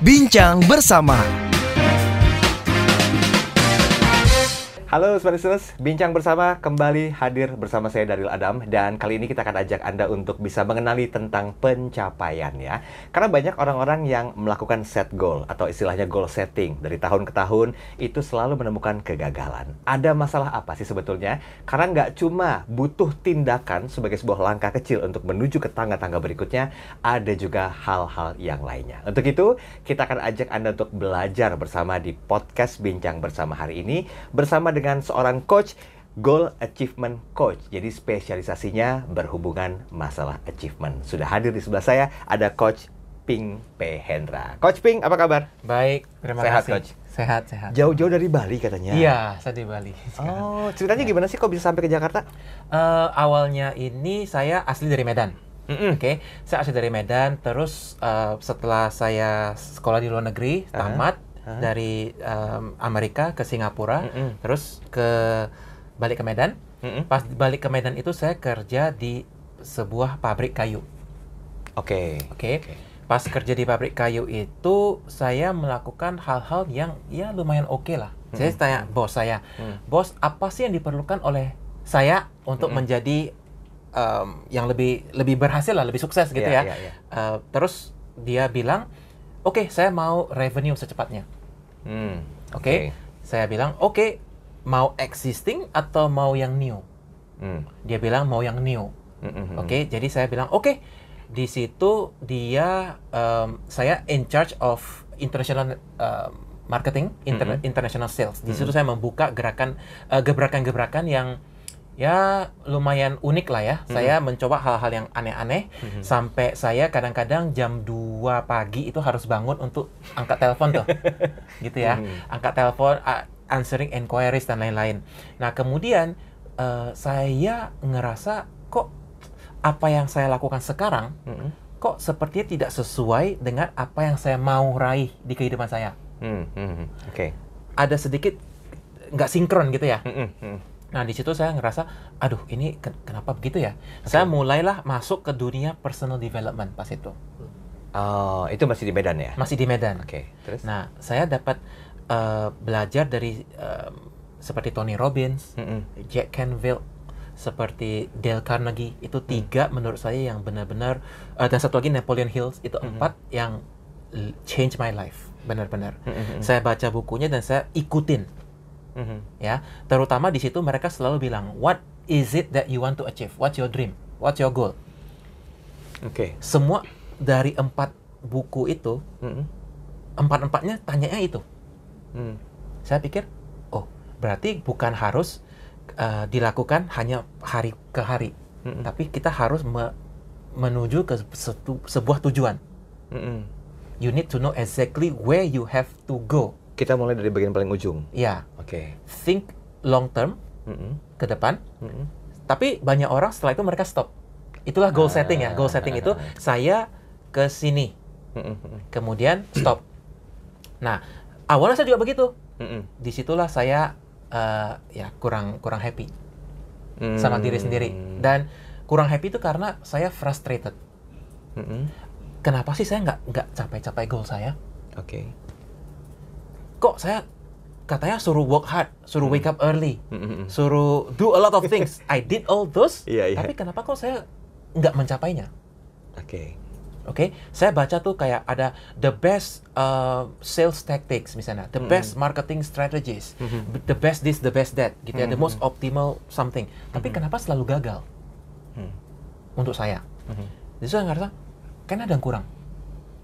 Bincang Bersama. Halo Smarters, Bincang Bersama kembali hadir bersama saya Daryl Adam. Dan kali ini kita akan ajak Anda untuk bisa mengenali tentang pencapaian ya. Karena banyak orang-orang yang melakukan set goal atau istilahnya goal setting. Dari tahun ke tahun itu selalu menemukan kegagalan. Ada masalah apa sih sebetulnya? Karena nggak cuma butuh tindakan sebagai sebuah langkah kecil untuk menuju ke tangga-tangga berikutnya, ada juga hal-hal yang lainnya. Untuk itu, kita akan ajak Anda untuk belajar bersama di podcast Bincang Bersama hari ini bersama dengan seorang coach, Goal Achievement Coach. Jadi spesialisasinya berhubungan masalah achievement. Sudah hadir di sebelah saya, ada Coach Ping P. Hendra. Coach Ping, apa kabar? Baik, terima Sehat, kasih. Coach? Sehat. Jauh-jauh dari Bali katanya. Iya, saya di Bali sekarang. Oh, ceritanya gimana sih kok bisa sampai ke Jakarta? Awalnya ini saya asli dari Medan. Oke, saya asli dari Medan. Terus setelah saya sekolah di luar negeri, tamat dari Amerika ke Singapura, terus balik ke Medan. Pas balik ke Medan itu saya kerja di sebuah pabrik kayu. Oke. Pas kerja di pabrik kayu itu saya melakukan hal-hal yang ya lumayan oke lah. Saya tanya bos saya, bos apa sih yang diperlukan oleh saya untuk menjadi yang lebih berhasil lah, lebih sukses gitu ya. Terus dia bilang, oke, saya mau revenue secepatnya. Oke. Saya bilang, oke, mau existing atau mau yang new? Dia bilang mau yang new. Oke, jadi saya bilang, oke. Di situ dia, saya in charge of international marketing, international sales. Di situ saya membuka gebrakan-gebrakan yang ya lumayan unik lah ya. Saya mencoba hal-hal yang aneh-aneh, sampai saya kadang-kadang jam 2 pagi itu harus bangun untuk angkat telepon tuh. Gitu ya. Angkat telepon, answering inquiries dan lain-lain. Nah, kemudian saya ngerasa kok apa yang saya lakukan sekarang kok sepertinya tidak sesuai dengan apa yang saya mau raih di kehidupan saya. Ada sedikit nggak sinkron gitu ya. Nah, di situ saya ngerasa, aduh, ini kenapa begitu ya? Saya mulailah masuk ke dunia personal development pas itu. Oh, itu masih di Medan ya? Masih di Medan. Terus? Nah, saya dapat belajar dari seperti Tony Robbins, Jack Canfield, seperti Dale Carnegie. Itu 3 menurut saya yang benar-benar, dan satu lagi Napoleon Hill. Itu 4 yang change my life, benar-benar. Saya baca bukunya dan saya ikutin. Ya, terutama di situ mereka selalu bilang, what is it that you want to achieve? What's your dream? What's your goal? Semua dari 4 buku itu, 4-4-nya tanyanya itu. Saya pikir, oh, berarti bukan harus dilakukan hanya hari ke hari, tapi kita harus menuju ke sebuah tujuan. You need to know exactly where you have to go. Kita mulai dari bagian paling ujung. Ya. Think long term ke depan. Tapi banyak orang setelah itu mereka stop. Itulah goal setting ya. Goal setting itu saya ke sini. Kemudian stop. Nah, awalnya saya juga begitu. Disitulah saya ya kurang happy sama diri sendiri. Dan kurang happy itu karena saya frustrated. Kenapa sih saya nggak capai goal saya? Kok saya katanya suruh work hard, suruh wake up early, suruh do a lot of things. I did all those, tapi kenapa kok saya nggak mencapainya? Saya baca tuh kayak ada the best sales tactics misalnya, the best marketing strategies, the best this, the best that, gitu ya, the most optimal something. Tapi kenapa selalu gagal? Untuk saya. Jadi saya ngerasa, kan ada yang kurang,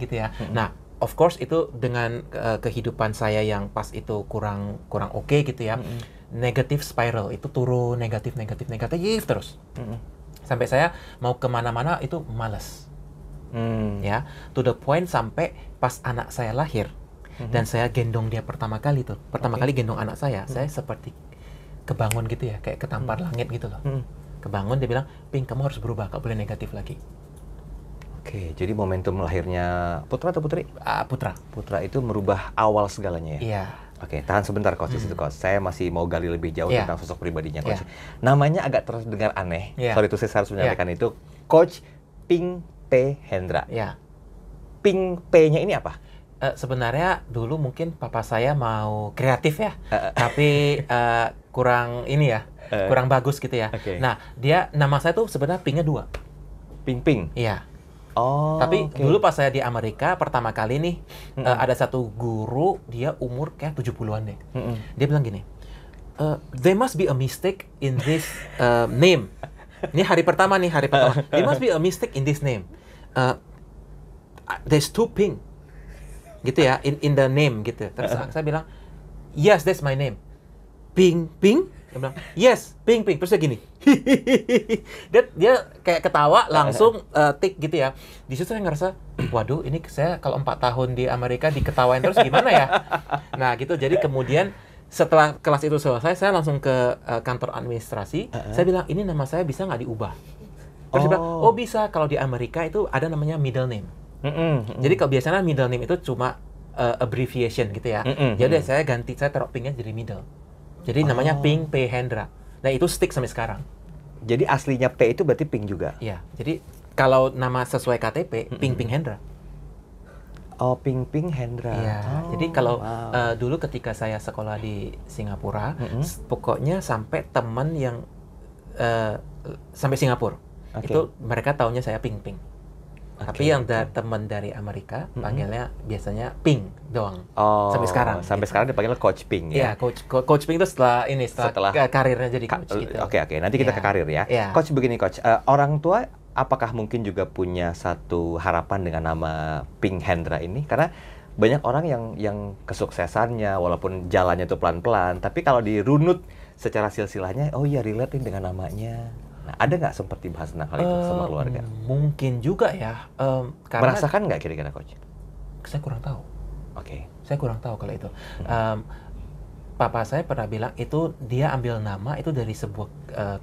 gitu ya. Nah, of course itu dengan kehidupan saya yang pas itu kurang oke gitu ya. Negative spiral, itu turun negatif terus. Sampai saya mau kemana-mana itu malas. Ya, to the point sampai pas anak saya lahir dan saya gendong dia pertama kali gendong anak saya seperti kebangun gitu ya, kayak ketampar langit gitu loh. Kebangun, dia bilang, Ping, kamu harus berubah, gak boleh negatif lagi. Jadi momentum lahirnya Putra atau Putri? Putra. Putra itu merubah awal segalanya ya? Iya. Tahan sebentar Coach, di situ Coach. Saya masih mau gali lebih jauh tentang sosok pribadinya Coach. Namanya agak terdengar aneh. Sorry itu saya harus menyampaikan itu. Coach Ping P. Hendra. Ping P-nya ini apa? Sebenarnya dulu mungkin papa saya mau kreatif ya, tapi kurang ini ya, kurang bagus gitu ya. Oke. Nah, nama saya tuh sebenarnya Pingnya 2. Ping. Iya. Oh, Tapi oke. dulu pas saya di Amerika pertama kali nih, ada satu guru, dia umur kayak 70-an deh. Dia bilang gini, there must be a mistake in this name. Ini hari pertama. There must be a mistake in this name. There's 2 Ping. Gitu ya, in the name gitu. Terus saya bilang, yes, that's my name. Ping. Dia bilang, yes, Ping. Terus dia gini. dia kayak ketawa langsung tik gitu ya. Di situ saya ngerasa, waduh, ini saya kalau 4 tahun di Amerika diketawain terus gimana ya? Nah gitu, jadi kemudian setelah kelas itu selesai, saya langsung ke kantor administrasi. Saya bilang, ini nama saya bisa nggak diubah? Terus dia bilang, oh bisa, kalau di Amerika itu ada namanya middle name. Jadi kalau biasanya middle name itu cuma abbreviation gitu ya. Jadi saya taruh Pingnya jadi middle. Jadi namanya Ping P. Hendra. Nah itu stick sampai sekarang. Jadi aslinya P itu berarti Ping juga? Iya, jadi kalau nama sesuai KTP, Ping Hendra. Oh, Ping Hendra. Iya, jadi kalau dulu ketika saya sekolah di Singapura, pokoknya sampai teman yang sampai Singapura, itu mereka taunya saya Ping. Tapi yang teman dari Amerika panggilnya biasanya Ping doang. Sampai sekarang. Sampai sekarang dipanggil Coach Ping ya. Iya, Coach Ping itu setelah karirnya jadi coach gitu. Oke. Nanti kita ke karir ya. Coach begini Coach, orang tua apakah mungkin juga punya satu harapan dengan nama Ping Hendra ini? Karena banyak orang yang kesuksesannya walaupun jalannya itu pelan-pelan, tapi kalau dirunut secara silsilahnya, oh iya relate dengan namanya. Nah, ada nggak sempat dibahas tentang hal itu sama keluarga? Mungkin juga ya. Karena merasakan nggak kira-kira Coach? Saya kurang tahu. Oke. Saya kurang tahu kalau itu. Papa saya pernah bilang itu dia ambil nama itu dari sebuah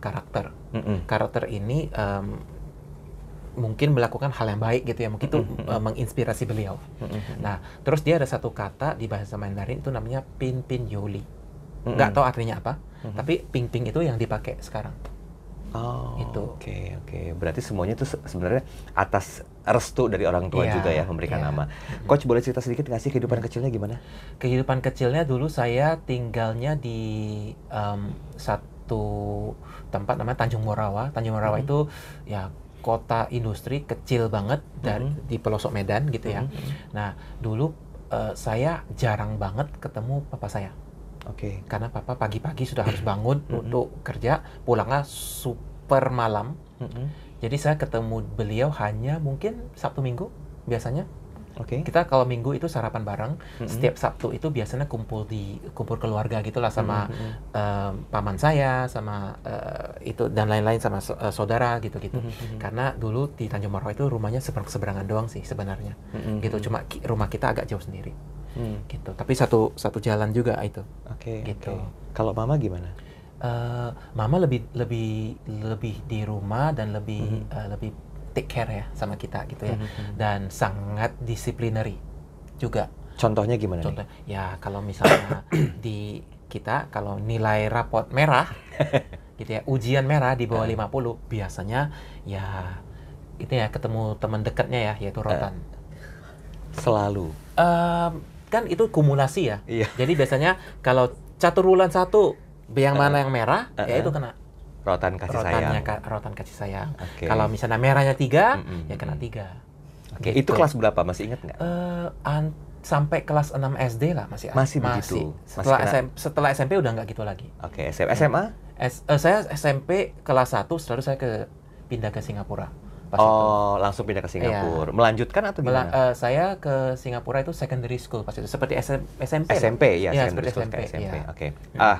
karakter. Karakter ini mungkin melakukan hal yang baik gitu ya. Mungkin itu menginspirasi beliau. Nah, terus dia ada satu kata di bahasa Mandarin itu namanya Pin Yoli. Nggak tahu artinya apa. Tapi Ping itu yang dipakai sekarang. Itu. Oke. Berarti semuanya itu sebenarnya atas restu dari orang tua juga ya memberikan nama. Coach boleh cerita sedikit nggak sih kehidupan kecilnya gimana? Kehidupan kecilnya dulu saya tinggalnya di satu tempat namanya Tanjung Morawa. Tanjung Morawa itu ya kota industri kecil banget di pelosok Medan gitu ya. Nah dulu saya jarang banget ketemu papa saya. Karena papa pagi-pagi sudah harus bangun untuk kerja, pulangnya super malam. Jadi saya ketemu beliau hanya mungkin Sabtu Minggu biasanya. Kita kalau Minggu itu sarapan bareng. Setiap Sabtu itu biasanya kumpul keluarga gitulah sama paman saya, sama itu dan lain-lain sama saudara gitu-gitu. Karena dulu di Tanjung Morawa itu rumahnya seberangan doang sih sebenarnya. Gitu, cuma rumah kita agak jauh sendiri. Gitu. Tapi satu jalan juga itu. Gitu. Kalau mama gimana? Mama lebih di rumah dan lebih take care ya sama kita gitu ya. Dan sangat disciplinary juga. Contohnya gimana? Ya kalau misalnya di kita kalau nilai rapot merah gitu ya, ujian merah di bawah 50 biasanya ya itu ya ketemu teman dekatnya ya yaitu rotan. Selalu. Kan itu kumulasi ya. Jadi biasanya kalau catur bulan 1 yang mana yang merah ya itu kena rotan kasih sayang. Rotan kasih sayang. Kalau misalnya merahnya 3 ya kena 3. Gitu. Itu kelas berapa masih ingat nggak? Sampai kelas 6 SD lah masih begitu. Setelah SMP udah nggak gitu lagi. SMA? Saya SMP kelas 1 lalu saya pindah ke Singapura. Langsung pindah ke Singapura. Melanjutkan atau gimana? Saya ke Singapura itu secondary school pas itu seperti SMP. SMP ya, secondary school SMP. SMP.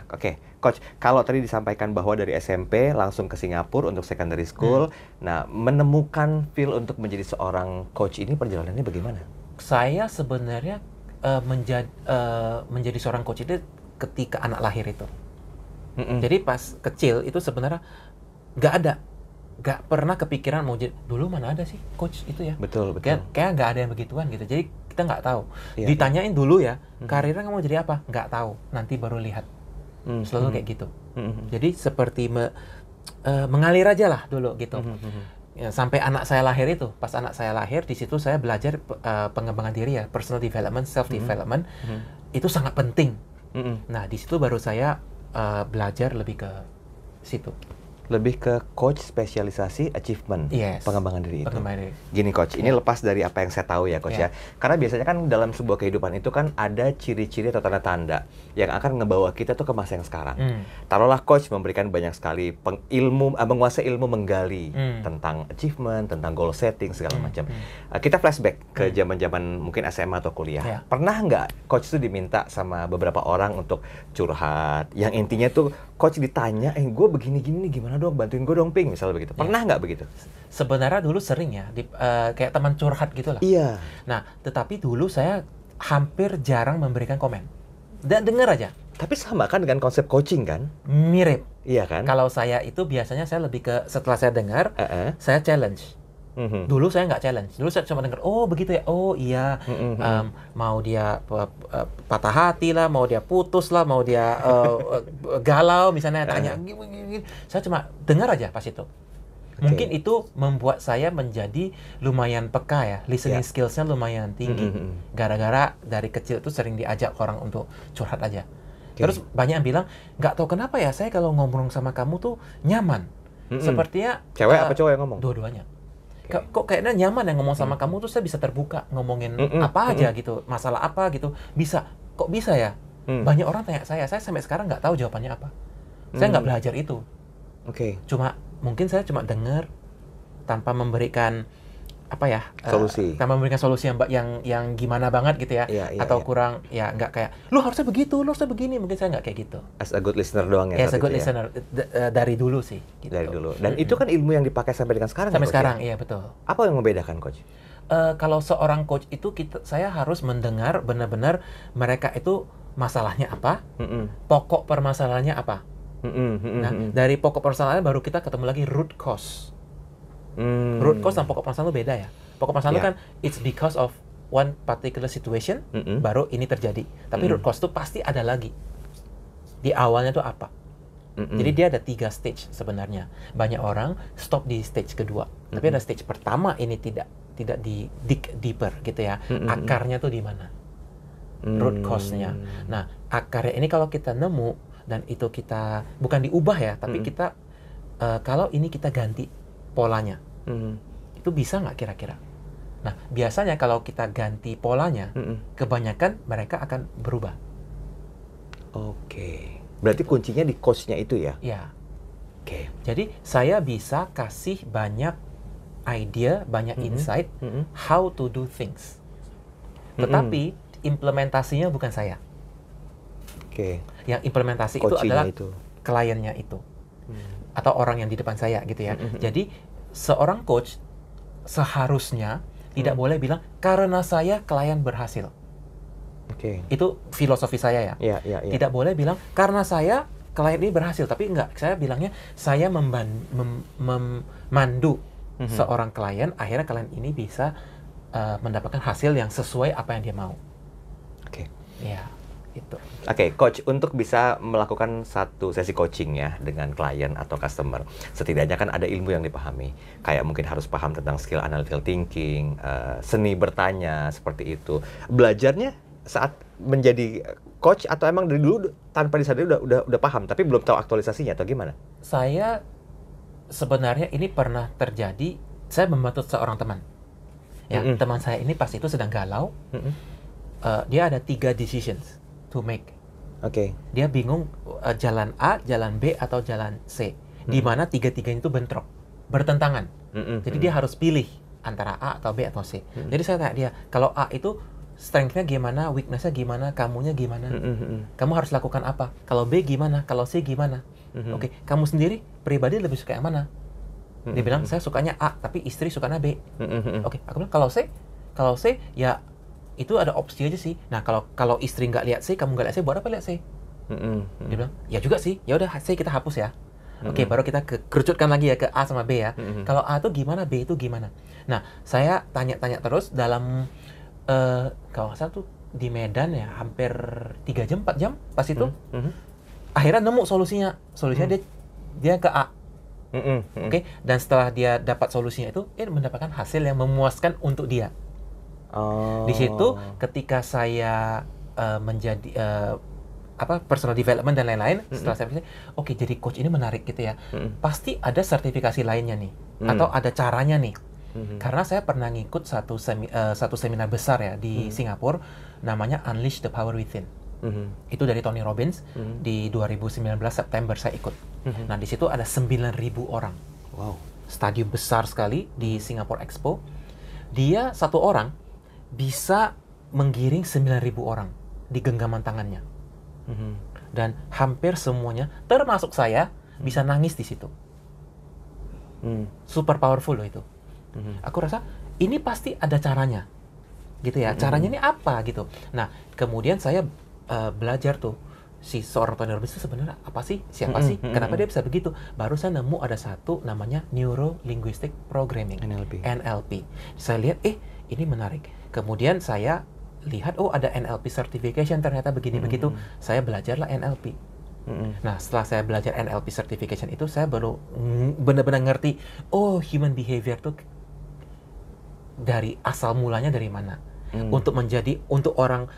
Oke. Coach, kalau tadi disampaikan bahwa dari SMP langsung ke Singapura untuk secondary school, nah menemukan feel untuk menjadi seorang coach ini perjalanannya bagaimana? Saya sebenarnya menjadi seorang coach itu ketika anak lahir itu. Jadi pas kecil itu sebenarnya nggak pernah kepikiran mau jadi. Dulu mana ada sih coach itu ya? Betul. Kayak nggak ada yang begituan gitu. Jadi kita nggak tahu. Ditanyain dulu ya, karirnya kamu mau jadi apa? Nggak tahu. Nanti baru lihat. Selalu kayak gitu. Jadi seperti mengalir aja lah dulu gitu. Ya, sampai anak saya lahir itu, pas anak saya lahir di situ saya belajar pengembangan diri ya, personal development, self development itu sangat penting. Nah di situ baru saya belajar lebih ke situ. Lebih ke coach spesialisasi achievement, pengembangan diri itu. Pengembangan diri. Gini coach, ini lepas dari apa yang saya tahu ya coach ya. Karena biasanya kan dalam sebuah kehidupan itu kan ada ciri-ciri atau tanda-tanda yang akan ngebawa kita tuh ke masa yang sekarang. Taruhlah coach memberikan banyak sekali menguasai ilmu menggali tentang achievement, tentang goal setting segala macam. Kita flashback ke zaman-zaman mungkin SMA atau kuliah. Pernah nggak coach itu diminta sama beberapa orang untuk curhat? Yang intinya tuh coach ditanya, gue begini-gini nih gimana dong, bantuin gue dong Ping, misalnya begitu. Pernah nggak begitu? Sebenarnya dulu sering ya, kayak teman curhat gitu lah. Iya. Nah, tetapi dulu saya hampir jarang memberikan komen. Dan dengar aja. Tapi sama kan dengan konsep coaching kan? Mirip. Iya kan? Kalau saya itu biasanya saya lebih ke, setelah saya dengar, saya challenge. Dulu saya nggak challenge. Dulu saya cuma dengar, oh begitu ya, oh iya. Mau dia patah hati lah, mau dia putus lah, mau dia galau misalnya, tanya gini. Saya cuma dengar aja pas itu. Mungkin itu membuat saya menjadi lumayan peka ya, listening skills-nya lumayan tinggi. Gara-gara dari kecil itu sering diajak orang untuk curhat aja. Terus banyak yang bilang, nggak tahu kenapa ya, saya kalau ngomong sama kamu tuh nyaman. Sepertinya cewek apa cowok yang ngomong? Dua-duanya. Kok kayaknya nyaman yang ngomong sama kamu tuh, saya bisa terbuka ngomongin apa aja gitu, masalah apa gitu, bisa. Kok bisa ya? Banyak orang tanya saya sampai sekarang nggak tahu jawabannya apa. Saya nggak belajar itu. Cuma mungkin saya cuma dengar tanpa memberikan solusi. Tanpa memberikan solusi yang gimana banget gitu ya, atau kurang ya, nggak kayak lu harusnya begitu, lu harusnya begini. Mungkin saya nggak kayak gitu. As a good listener doang ya. As a good listener dari dulu sih. Gitu. Dari dulu. Dan itu kan ilmu yang dipakai sampai dengan sekarang. Sampai sekarang, iya betul. Apa yang membedakan coach? Kalau seorang coach itu saya harus mendengar benar-benar mereka itu masalahnya apa, pokok permasalahannya apa. Nah dari pokok permasalahannya baru kita ketemu lagi root cause. Root cause dan pokok permasalahan itu beda ya. Pokok permasalahan itu kan it's because of one particular situation, baru ini terjadi. Tapi root cause itu pasti ada lagi. Di awalnya itu apa? Jadi dia ada 3 stage sebenarnya. Banyak orang stop di stage kedua. Tapi ada stage pertama ini tidak di dig deeper gitu ya. Akarnya tuh di mana? Root cause-nya. Nah, akarnya ini kalau kita nemu dan itu kita bukan diubah ya, tapi kita kalau ini kita ganti polanya, itu bisa nggak kira-kira? Nah, biasanya kalau kita ganti polanya, kebanyakan mereka akan berubah. Oke. Berarti kuncinya di coach-nya itu ya? Ya. Oke. Jadi, saya bisa kasih banyak idea, banyak insight, how to do things. Tetapi, implementasinya bukan saya. Oke. Yang implementasi itu adalah kliennya itu. Atau orang yang di depan saya gitu ya. Jadi seorang coach seharusnya tidak boleh bilang karena saya klien berhasil. Itu filosofi saya ya. Tidak boleh bilang karena saya klien ini berhasil, tapi enggak. Saya bilangnya saya memandu seorang klien, akhirnya klien ini bisa mendapatkan hasil yang sesuai apa yang dia mau. Ya. Itu. Oke, coach, untuk bisa melakukan satu sesi coaching ya dengan klien atau customer, setidaknya kan ada ilmu yang dipahami. Kayak mungkin harus paham tentang skill analytical thinking, seni bertanya, seperti itu. Belajarnya saat menjadi coach atau emang dari dulu tanpa disadari udah paham, tapi belum tahu aktualisasinya atau gimana? Saya sebenarnya ini pernah terjadi, saya membantu seorang teman. Ya, teman saya ini pas itu sedang galau. Dia ada 3 decisions to make. Dia bingung jalan A, jalan B, atau jalan C. Di mana 3-tiganya itu bentrok, bertentangan. Jadi dia harus pilih antara A atau B atau C. Jadi saya tanya dia, kalau A itu strength-nya gimana, weakness-nya gimana, kamunya gimana? Kamu harus lakukan apa? Kalau B gimana? Kalau C gimana? Kamu sendiri pribadi lebih suka yang mana? Dia bilang, saya sukanya A, tapi istri sukanya B. Aku bilang, kalau C ya itu ada opsi aja sih. Nah, kalau istri nggak lihat C, kamu nggak lihat C, buat apa lihat C? Dia bilang, ya juga sih. Ya udah, C kita hapus ya. Baru kita kerucutkan lagi ya ke A sama B ya. Kalau A itu gimana, B itu gimana? Nah, saya tanya-tanya terus dalam kalau nggak salah tuh di Medan ya, hampir 3 jam, 4 jam pas itu. Akhirnya nemu solusinya. Solusinya dia ke A. Oke, dan setelah dia dapat solusinya itu, dia mendapatkan hasil yang memuaskan untuk dia. Di situ ketika saya menjadi personal development dan lain-lain, setelah saya pikir, oke, jadi coach ini menarik gitu ya. Pasti ada sertifikasi lainnya nih, atau ada caranya nih. Karena saya pernah ngikut satu seminar besar ya di Singapura, namanya Unleash the Power Within. Itu dari Tony Robbins di 2019 September saya ikut. Nah, di situ ada 9.000 orang. Wow. Stadium besar sekali di Singapore Expo. Dia satu orang bisa menggiring 9.000 orang di genggaman tangannya. Dan hampir semuanya, termasuk saya, bisa nangis di situ. Super powerful loh itu. Aku rasa ini pasti ada caranya. Gitu ya. Caranya ini apa gitu. Nah, kemudian saya belajar tuh si seorang Tony Robbins itu sebenarnya apa sih? Siapa sih? Kenapa dia bisa begitu? Baru saya nemu ada satu namanya Neuro Linguistic Programming, NLP. Saya lihat, ini menarik. Kemudian saya lihat, ada NLP certification ternyata begini begitu. Saya belajarlah NLP. Nah, setelah saya belajar NLP certification itu, saya baru benar-benar ngerti, human behavior tuh dari asal mulanya dari mana. Untuk orang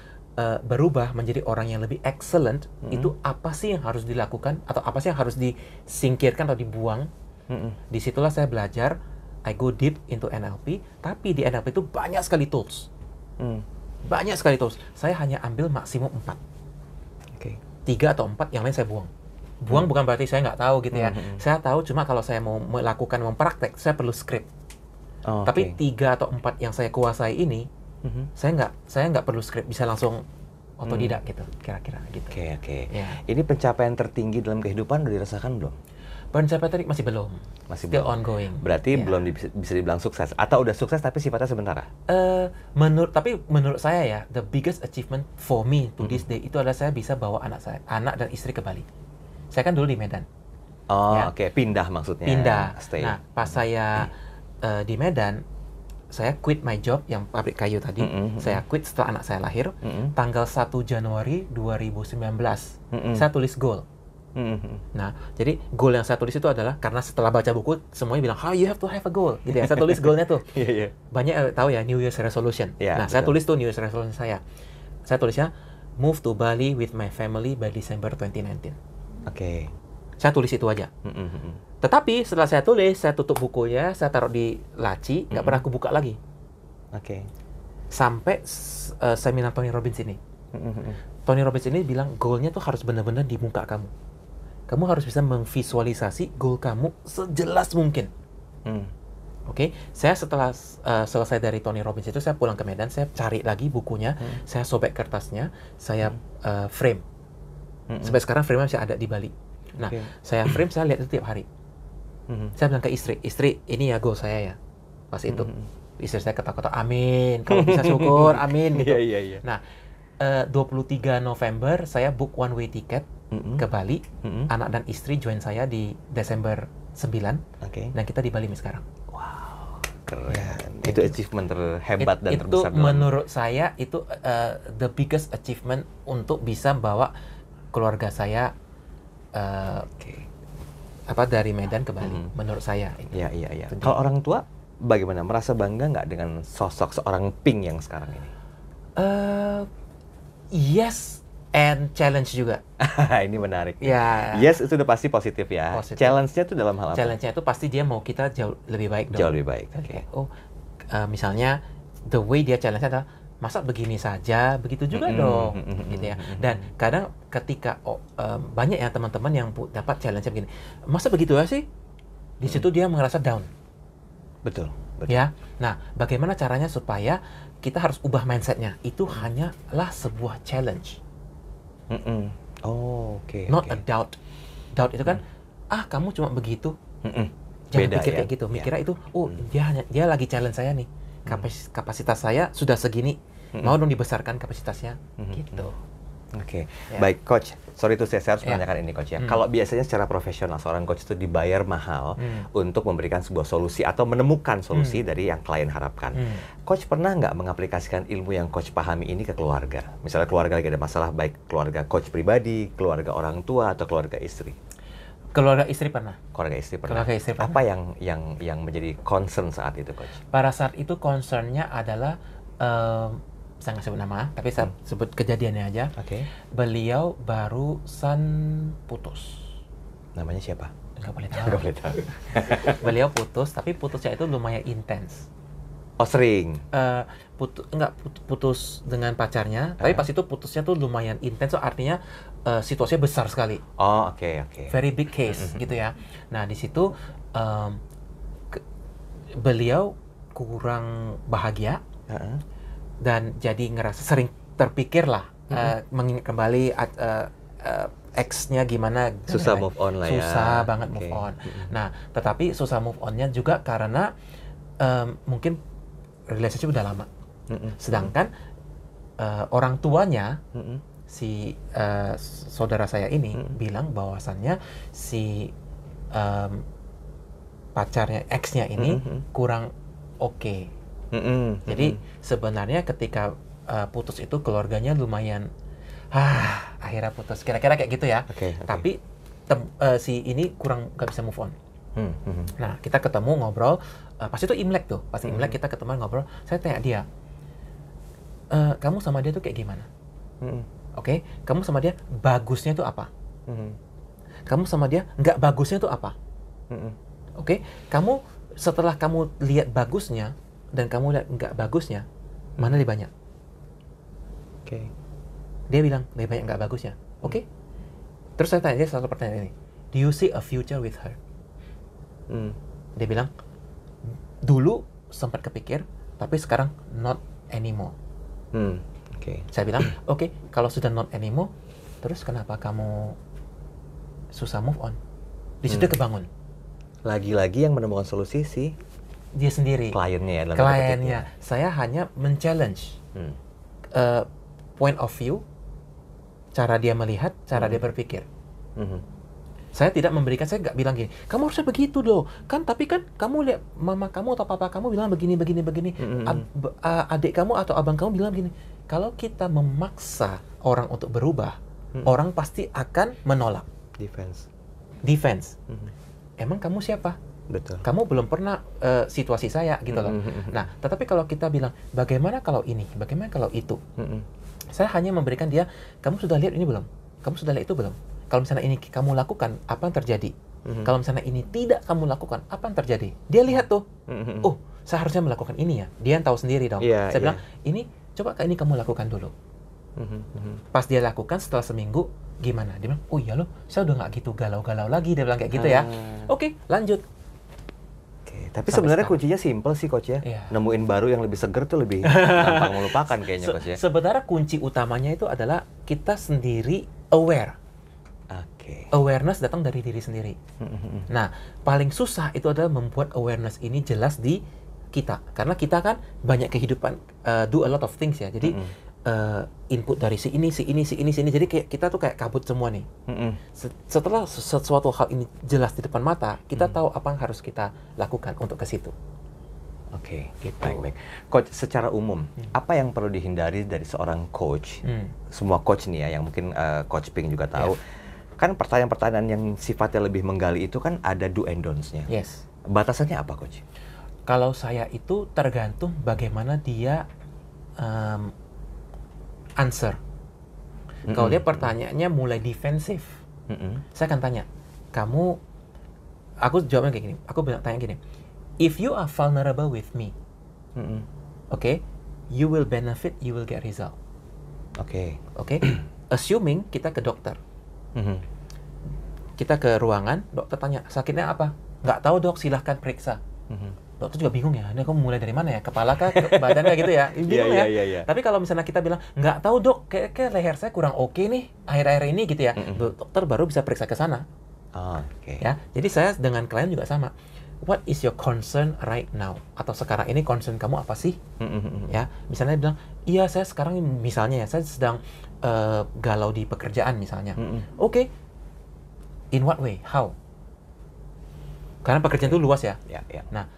berubah menjadi orang yang lebih excellent, itu apa sih yang harus dilakukan atau apa sih yang harus disingkirkan atau dibuang. Disitulah saya belajar, I go deep into NLP, tapi di NLP itu banyak sekali tools. Banyak sekali tools. Saya hanya ambil maksimum 4. 3 atau 4, yang lain saya buang. Buang bukan berarti saya nggak tahu gitu ya. Saya tahu, cuma kalau saya mau melakukan, mempraktek, saya perlu script. Tapi 3 atau 4 yang saya kuasai ini, saya nggak perlu script, bisa langsung otodidak gitu, kira-kira gitu. Oke. Ya. Ini pencapaian tertinggi dalam kehidupan udah dirasakan belum? Pencapaian tadi masih belum. Still belum. ongoing. Berarti belum bisa dibilang sukses, atau udah sukses tapi sifatnya sementara? Menurut saya ya, the biggest achievement for me to this day itu adalah saya bisa bawa anak dan istri ke Bali. Saya kan dulu di Medan. Pindah maksudnya. Pindah. Stay. Nah, pas saya di Medan, saya quit my job yang pabrik kayu tadi. Saya quit setelah anak saya lahir. Tanggal 1 Januari 2019. Saya tulis goal. Nah, jadi goal yang saya tulis itu adalah, karena setelah baca buku, semuanya bilang, you have to have a goal. Gitu ya. Saya tulis goalnya tuh. Banyak tahu ya, New Year's Resolution. Nah, saya tulis tuh New Year's Resolution saya. Saya tulisnya, move to Bali with my family by December 2019. Saya tulis itu aja. Tetapi setelah saya tulis, saya tutup bukunya, saya taruh di laci, nggak pernah aku buka lagi. Sampai seminar Tony Robbins ini. Tony Robbins ini bilang, goalnya tuh harus benar-benar di muka kamu. Kamu harus bisa memvisualisasi goal kamu sejelas mungkin. Saya setelah selesai dari Tony Robbins itu, saya pulang ke Medan, saya cari lagi bukunya, saya sobek kertasnya, saya frame. Sampai sekarang frame-nya masih ada di Bali. Nah, saya frame, saya lihat itu tiap hari. Saya bilang ke istri, ini ya goal saya ya. Pas itu, istri saya kata-kata, amin, kalau bisa syukur, amin. Gitu. Nah, 23 November, saya book one way ticket ke Bali. Anak dan istri join saya di Desember 9. Dan kita di Bali sekarang. Wow, keren. Itu achievement terhebat dan terbesar. Itu menurut saya, itu the biggest achievement untuk bisa bawa keluarga saya dari Medan ke Bali, menurut saya. Iya. Kalau orang tua bagaimana? Merasa bangga nggak dengan sosok seorang Pink yang sekarang ini? Yes and challenge juga. Ini menarik. Ya. Yes, itu udah pasti positif ya. Challenge-nya itu dalam hal apa? Challenge-nya itu pasti dia mau kita jauh lebih baik dong. Jauh lebih baik. Misalnya the way dia challenge-nya adalah, masa begini saja, begitu juga dong, gitu ya. Dan kadang ketika banyak ya teman-teman yang dapat challenge begini, masa begitu ya sih? Di situ dia merasa down. Betul. Ya. Nah, bagaimana caranya supaya kita harus ubah mindset-nya? Itu hanyalah sebuah challenge. Not a doubt. Doubt itu kan, kamu cuma begitu. Jangan beda, pikir kayak gitu. Mikirnya itu, dia lagi challenge saya nih. Kapasitas saya sudah segini. Mau dong dibesarkan kapasitasnya. Gitu. Baik, Coach. Sorry itu saya harus menanyakan ini, Coach ya. Kalau biasanya secara profesional seorang coach itu dibayar mahal untuk memberikan sebuah solusi atau menemukan solusi dari yang klien harapkan. Coach pernah nggak mengaplikasikan ilmu yang Coach pahami ini ke keluarga? Misalnya keluarga lagi ada masalah, baik keluarga Coach pribadi, keluarga orang tua, atau keluarga istri. Keluarga istri pernah. Keluarga istri pernah. Keluarga istri pernah. Apa yang menjadi concern saat itu, Coach? Pada saat itu concernnya adalah saya nggak sebut nama, tapi saya sebut kejadiannya aja. Oke. Beliau barusan putus. Namanya siapa? Nggak boleh tahu. Nggak boleh tahu. Beliau putus, tapi putusnya itu lumayan intens. Oh, sering. Putus dengan pacarnya, tapi pas itu putusnya tuh lumayan intens, so artinya situasinya besar sekali. Oh, oke. Very big case gitu ya. Nah, di situ beliau kurang bahagia dan jadi ngerasa sering terpikir lah, mengingat kembali ex-nya gimana. Susah move on lah ya. Susah banget move on. Nah, tetapi susah move on-nya juga karena mungkin relationship udah lama. Sedangkan orang tuanya si saudara saya ini bilang bahwasannya si pacarnya ex-nya ini kurang oke. Jadi sebenarnya ketika putus itu keluarganya lumayan akhirnya putus. Kira-kira kayak gitu ya. Tapi si ini kurang gak bisa move on. Nah, kita ketemu ngobrol, pas itu Imlek tuh. Pas Imlek kita ketemu ngobrol, saya tanya dia, kamu sama dia tuh kayak gimana? Oke, kamu sama dia bagusnya tuh apa? Kamu sama dia nggak bagusnya tuh apa? Oke, kamu setelah kamu lihat bagusnya dan kamu lihat nggak bagusnya, mana lebih banyak? Dia bilang lebih banyak nggak bagusnya. Oke. Terus saya tanya dia satu pertanyaan ini. Do you see a future with her? Dia bilang dulu sempat kepikir, tapi sekarang not anymore. Saya bilang, oke, kalau sudah not anymore, terus kenapa kamu susah move on? Di situ kebangun. Lagi-lagi yang menemukan solusi sih dia sendiri. Kliennya. Saya hanya men-challenge point of view, cara dia melihat, cara dia berpikir. Saya tidak memberikan, saya nggak bilang gini, kamu harusnya begitu loh. Tapi kan kamu lihat mama kamu atau papa kamu bilang begini. Adik kamu atau abang kamu bilang begini. Kalau kita memaksa orang untuk berubah, orang pasti akan menolak. Defense. Emang kamu siapa? Betul. Kamu belum pernah situasi saya gitu loh. Nah, tetapi kalau kita bilang, bagaimana kalau ini? Bagaimana kalau itu? Saya hanya memberikan dia, kamu sudah lihat ini belum? Kamu sudah lihat itu belum? Kalau misalnya ini kamu lakukan, apa yang terjadi? Kalau misalnya ini tidak kamu lakukan, apa yang terjadi? Dia lihat tuh, oh, saya harusnya melakukan ini ya. Dia yang tahu sendiri dong. Saya bilang, ini, coba ini kamu lakukan dulu. Pas dia lakukan, setelah seminggu, gimana? Dia bilang, oh iya loh, saya udah nggak gitu galau-galau lagi. Dia bilang kayak gitu ya. Oke, lanjut. Tapi sebenarnya kuncinya simple sih, Coach ya. Nemuin baru yang lebih seger tuh lebih gampang melupakan kayaknya, Coach ya. Sebenarnya kunci utamanya itu adalah kita sendiri aware. Awareness datang dari diri sendiri. Nah, paling susah itu adalah membuat awareness ini jelas di kita. Karena kita kan banyak kehidupan, do a lot of things ya. Jadi input dari sini. Jadi kita tuh kayak kabut semua nih. Setelah sesuatu hal ini jelas di depan mata, kita tahu apa yang harus kita lakukan untuk ke situ. Gitu. Baik. Coach, secara umum, apa yang perlu dihindari dari seorang coach? Semua coach nih ya, yang mungkin Coach Ping juga tahu. Kan pertanyaan-pertanyaan yang sifatnya lebih menggali itu kan ada do and don'ts-nya. Batasannya apa, Coach? Kalau saya itu tergantung bagaimana dia answer. Kalau dia pertanyaannya mulai defensif, saya akan tanya, aku jawabnya kayak gini, aku tanya gini, if you are vulnerable with me, you will benefit, you will get result. Assuming kita ke dokter, kita ke ruangan, dokter tanya, sakitnya apa? Nggak tahu dok, silahkan periksa. Dokter juga bingung ya, ini kamu mulai dari mana ya? Kepala kah, badan kah gitu ya? Bingung ya. Tapi kalau misalnya kita bilang, nggak tahu dok, kayak leher saya kurang oke nih, akhir-akhir ini gitu ya. Dokter baru bisa periksa ke sana. Ya, jadi saya dengan klien juga sama. What is your concern right now? Atau sekarang ini concern kamu apa sih? Ya, misalnya bilang, iya saya sekarang misalnya ya, saya sedang galau di pekerjaan misalnya. In what way? How? Karena pekerjaan itu luas ya. Nah,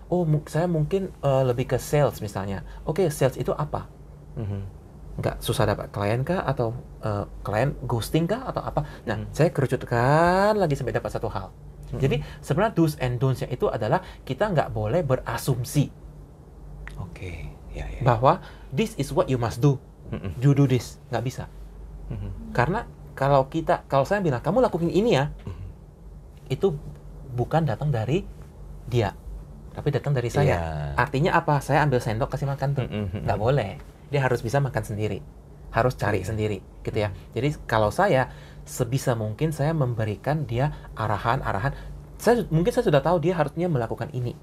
saya mungkin lebih ke sales misalnya. Sales itu apa? nggak susah dapat klien kah, atau klien ghosting kah, atau apa. Nah, saya kerucutkan lagi sampai dapat satu hal. Jadi sebenarnya do's and don'ts-nya itu adalah kita nggak boleh berasumsi bahwa this is what you must do. You do this, nggak bisa. Karena kalau saya bilang kamu lakukan ini ya, itu bukan datang dari dia, tapi datang dari saya. Artinya apa? Saya ambil sendok kasih makan tuh, nggak boleh. Dia harus bisa makan sendiri, harus cari sendiri, gitu ya. Jadi kalau saya sebisa mungkin saya memberikan dia arahan. Mungkin saya sudah tahu dia harusnya melakukan ini,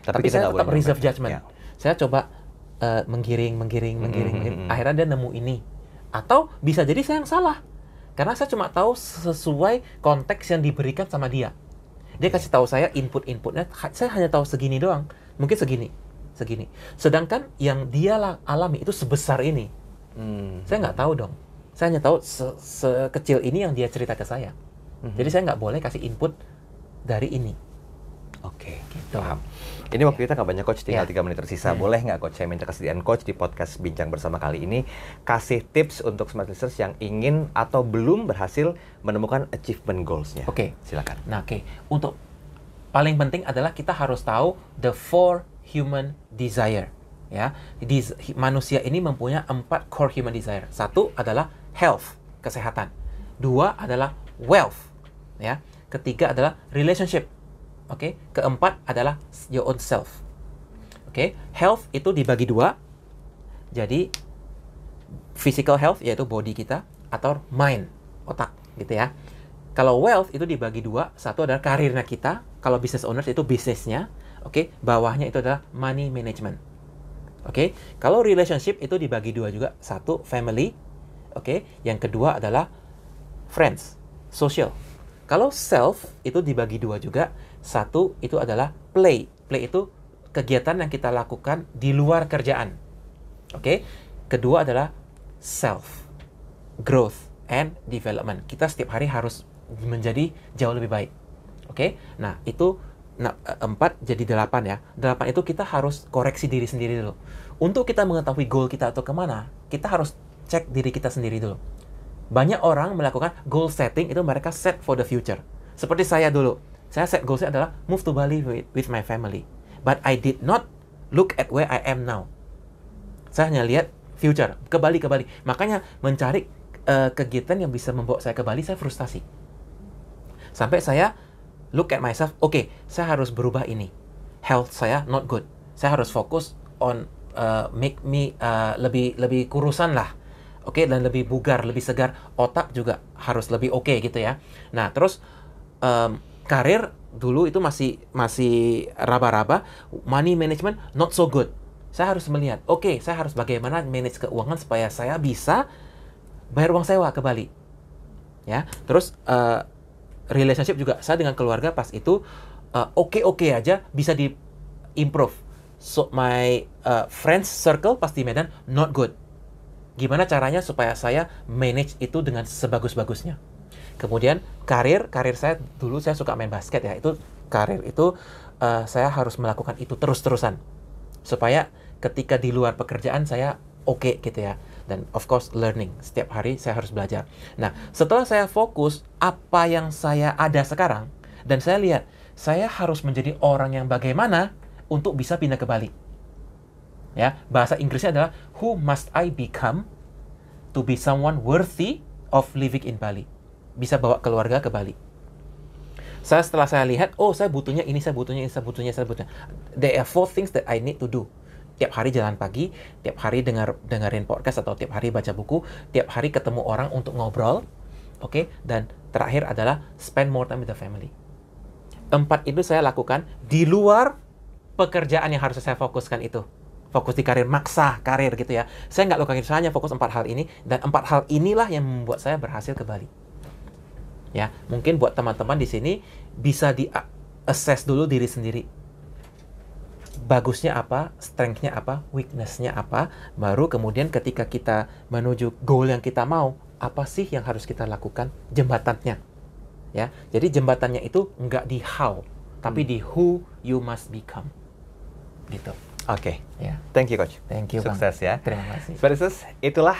tapi saya tetap reserve judgment. Saya coba menggiring. Akhirnya dia nemu ini. Atau bisa jadi saya yang salah. Karena saya cuma tahu sesuai konteks yang diberikan sama dia. Dia kasih tahu saya input-inputnya, saya hanya tahu segini doang. Mungkin segini. Sedangkan yang dia alami itu sebesar ini. Saya nggak tahu dong. Saya hanya tahu sekecil ini yang dia cerita ke saya. Jadi saya nggak boleh kasih input dari ini. Gitu. Paham. Ini waktu kita nggak banyak coach, tinggal 3 menit tersisa. Boleh nggak coach, saya minta kesediaan coach di podcast Bincang Bersama kali ini kasih tips untuk smart listeners yang ingin atau belum berhasil menemukan achievement goals-nya. Silakan. Nah, untuk paling penting adalah kita harus tahu the 4 human desire. Ya, manusia ini mempunyai 4 core human desire. 1 adalah health, kesehatan. 2 adalah wealth. Ya. Ketiga adalah relationship. Keempat adalah your own self. Health itu dibagi 2. Jadi physical health yaitu body kita, atau mind, otak, gitu ya. Kalau wealth itu dibagi 2. Satu adalah karirnya kita. Kalau business owners itu bisnisnya. Bawahnya itu adalah money management. Kalau relationship itu dibagi 2 juga. 1 family. Yang kedua adalah friends, social. Kalau self itu dibagi 2 juga. 1 itu adalah play. Play itu kegiatan yang kita lakukan di luar kerjaan. Kedua adalah self, growth and development. Kita setiap hari harus menjadi jauh lebih baik. Nah itu 4 jadi 8 ya. 8 itu kita harus koreksi diri sendiri dulu. Untuk kita mengetahui goal kita atau kemana, kita harus cek diri kita sendiri dulu. Banyak orang melakukan goal setting, itu mereka set for the future. Seperti saya dulu. Saya set goal-nya adalah move to Bali with my family. But I did not look at where I am now. Saya hanya lihat future, ke Bali. Makanya mencari kegiatan yang bisa membawa saya ke Bali, saya frustasi. Sampai saya look at myself, saya harus berubah ini. Health saya not good. Saya harus fokus on make me lebih kurusan lah. Dan lebih bugar, lebih segar. Otak juga harus lebih gitu ya. Nah, terus karir dulu itu masih raba-raba. Money management not so good. Saya harus melihat, saya harus bagaimana manage keuangan supaya saya bisa bayar uang sewa ke Bali. Ya, terus relationship juga, saya dengan keluarga pas itu oke aja, bisa di improve. So my friends circle pas di Medan not good. Gimana caranya supaya saya manage itu dengan sebagus-bagusnya. Kemudian karir saya dulu saya suka main basket ya. Itu karir itu saya harus melakukan itu terus-terusan supaya ketika di luar pekerjaan saya gitu ya. Dan of course learning, setiap hari saya harus belajar. Nah, setelah saya fokus apa yang saya ada sekarang dan saya lihat saya harus menjadi orang yang bagaimana untuk bisa pindah ke Bali. Ya, bahasa Inggrisnya adalah who must I become to be someone worthy of living in Bali. Bisa bawa keluarga ke Bali. Setelah saya lihat, saya butuhnya ini, saya butuhnya. There are 4 things that I need to do. Tiap hari jalan pagi, tiap hari dengerin podcast atau tiap hari baca buku, tiap hari ketemu orang untuk ngobrol. Dan terakhir adalah spend more time with the family. 4 itu saya lakukan di luar pekerjaan yang harus saya fokuskan itu. Fokus di karir, maksa karir gitu ya. Saya nggak lakukan itu, saya hanya fokus 4 hal ini. Dan 4 hal inilah yang membuat saya berhasil ke Bali. Ya, mungkin buat teman-teman di sini bisa di-assess dulu diri sendiri. Bagusnya apa, strength-nya apa, weakness-nya apa. Baru kemudian ketika kita menuju goal yang kita mau, apa sih yang harus kita lakukan? Jembatannya. Ya, jadi jembatannya itu nggak di how, tapi di who you must become. Gitu. Oke. Ya. Thank you Coach. Thank you, Bang. Sukses ya. Terima kasih. Spiritus, itulah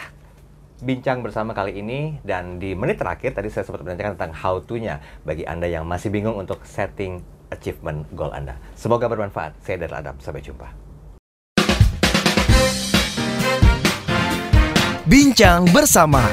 bincang bersama kali ini, dan di menit terakhir tadi saya sempat menanyakan tentang how to-nya bagi Anda yang masih bingung untuk setting achievement goal Anda. Semoga bermanfaat. Saya Daryl Adam. Sampai jumpa. Bincang bersama